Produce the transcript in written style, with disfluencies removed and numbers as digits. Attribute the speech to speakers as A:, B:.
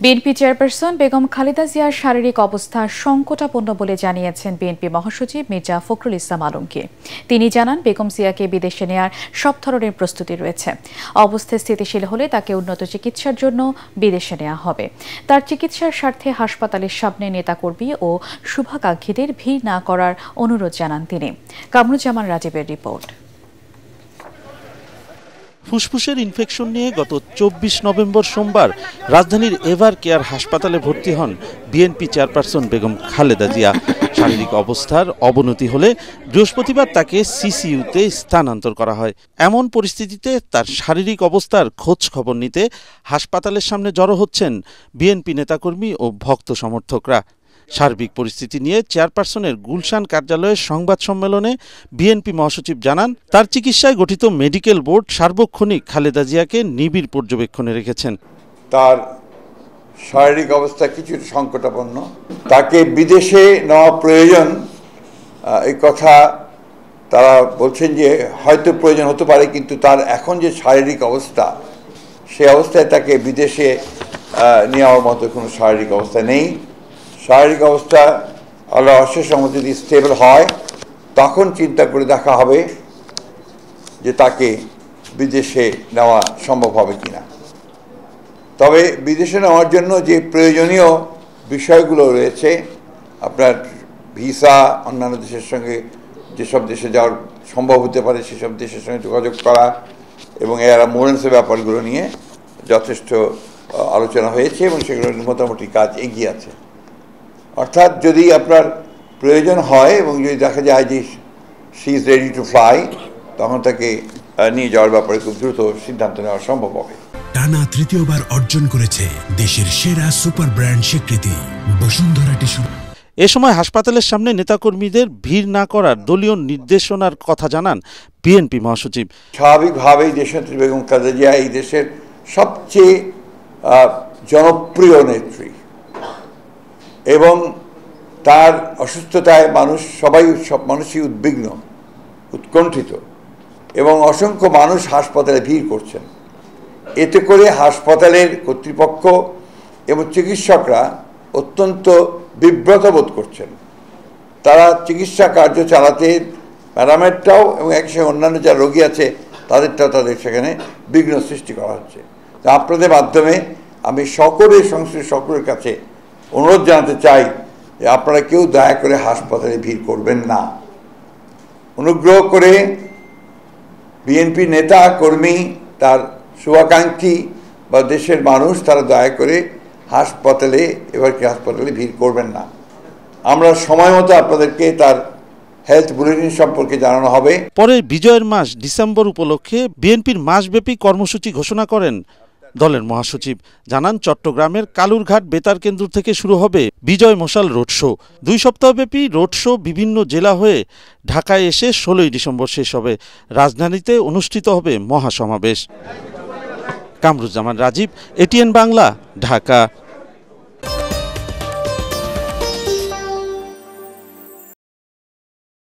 A: BNP chairperson Begum Khaleda জিয়ার শারীরিক অবস্থা সংকটাপন্ন বলে জানিয়েছেন বিএনপি মহাসচিব মির্জা ফখরুল ইসলাম আলমগীর। তিনি জানান, বেগম জিয়াকে বিদেশে নেয়ার সব ধরনের প্রস্তুতি রয়েছে। অবস্থা স্থিতিশীল হলে তাকে উন্নত চিকিৎসার জন্য বিদেশে নেওয়া হবে। তার চিকিৎসার স্বার্থে হাসপাতালের সামনে নেতাকর্মী ও শুভাকাঙ্ক্ষীদের ভিড় না করার অনুরোধ জানান তিনি। কামরুজ্জামান রাজীবের রিপোর্ট।
B: ফুসফুসের ইনফেকশন নিয়ে গত 24 নভেম্বর সোমবার রাজধানীর এভার কেয়ার হাসপাতালে ভর্তি হন বিএনপি চেয়ারপারসন বেগম খালেদা জিয়া। শারীরিক অবস্থার অবনতি হলে বৃহস্পতিবার তাকে সিসিইউতে স্থানান্তর করা হয়। এমন পরিস্থিতিতে তার শারীরিক অবস্থার খোঁজ খবর নিতে হাসপাতালের সামনে জড়ো হচ্ছেন বিএনপি নেতাকর্মী ও ভক্ত সমর্থকরা। সার্বিক পরিস্থিতি নিয়ে চেয়ারপারসনের গুলশান কার্যালয়ের সংবাদ সম্মেলনে বিএনপি মহাসচিব জানান, তার চিকিৎসায় গঠিত মেডিকেল বোর্ড সার্বক্ষণিক খালেদা জিয়াকে নিবিড় পর্যবেক্ষণে রেখেছেন।
C: তার শারীরিক অবস্থা কিছুটা সংকটাপন্ন, তাকে বিদেশে নেওয়া প্রয়োজন, এই কথা তারা বলছেন যে হয়তো প্রয়োজন হতে পারে, কিন্তু তার এখন যে শারীরিক অবস্থা, সে অবস্থায় তাকে বিদেশে নেওয়ার মতো কোনো শারীরিক অবস্থা নেই। শারীরিক অবস্থা আল্লাহ অশেষ রহমতে যদি স্টেবল হয়, তখন চিন্তা করে দেখা হবে যে তাকে বিদেশে নেওয়া সম্ভব হবে কিনা। তবে বিদেশে নেওয়ার জন্য যে প্রয়োজনীয় বিষয়গুলো রয়েছে, আপনার ভিসা, অন্যান্য দেশের সঙ্গে যেসব দেশে যাওয়ার সম্ভব হতে পারে সেসব দেশের সঙ্গে যোগাযোগ করা এবং এর অ্যাম্বুলেন্সের ব্যাপারগুলো নিয়ে যথেষ্ট আলোচনা হয়েছে এবং সেগুলোর মোটামুটি কাজ এগিয়ে আছে। অর্থাৎ যদি আপনার প্রয়োজন হয় এবং যদি দেখা যায় যে she is ready to fly, তখন তাকে নিয়ে যাওয়ার ব্যাপারে খুব দ্রুত সিদ্ধান্ত নেওয়া সম্ভব হবে।
D: টানা তৃতীয়বার অর্জন করেছে দেশের সেরা সুপার ব্র্যান্ড স্বীকৃতি বসুন্ধরা টিস্যু।
B: এ সময় হাসপাতালের সামনে নেতাকর্মীদের ভিড় না করার দলীয় নির্দেশনার কথা জানান বিএনপি মহাসচিব।
C: স্বাভাবিকভাবেই দেশনেত্রী বেগম খালেদা জিয়া এই দেশের সবচেয়ে জনপ্রিয় নেত্রী এবং তার অসুস্থতায় সব মানুষই উদ্বিগ্ন, উৎকণ্ঠিত এবং অসংখ্য মানুষ হাসপাতালে ভিড় করছেন। এতে করে হাসপাতালের কর্তৃপক্ষ এবং চিকিৎসকরা অত্যন্ত বিব্রত বোধ করছেন। তারা চিকিৎসা কার্য চালাতে প্যারামেডটাও এবং একই সঙ্গে অন্যান্য যারা রোগী আছে তাদের সেখানে বিঘ্ন সৃষ্টি করা হচ্ছে। আপনাদের মাধ্যমে আমি সংশ্লিষ্ট সকলের কাছে অনুরোধ জানাতে চাই যে আপনারা কেউ দয়া করে হাসপাতালে ভিড় করবেন না। অনুগ্রহ করে বিএনপি নেতা কর্মী, তার শুভাকাঙ্ক্ষী বা দেশের মানুষ, তারা দয়া করে হাসপাতালে ভিড় করবেন না। আমরা সময় মতো আপনাদেরকে তার হেলথ বুলেটিন সম্পর্কে জানানো হবে।
B: পরে বিজয়ের মাস ডিসেম্বর উপলক্ষে বিএনপির মাসব্যাপী কর্মসূচি ঘোষণা করেন দলের মহাসচিব। জানান, চট্টগ্রামের কালুরঘাট বেতার কেন্দ্র থেকে শুরু হবে বিজয় মশাল রোড শো। 2 সপ্তাহব্যাপী রোড শো বিভিন্ন জেলা হয়ে ঢাকায় এসে 16ই ডিসেম্বর শেষ হবে। রাজধানীতে অনুষ্ঠিত হবে মহাসমাবেশ। কামরুজ্জামান রাজীব, এটিএন বাংলা, ঢাকা।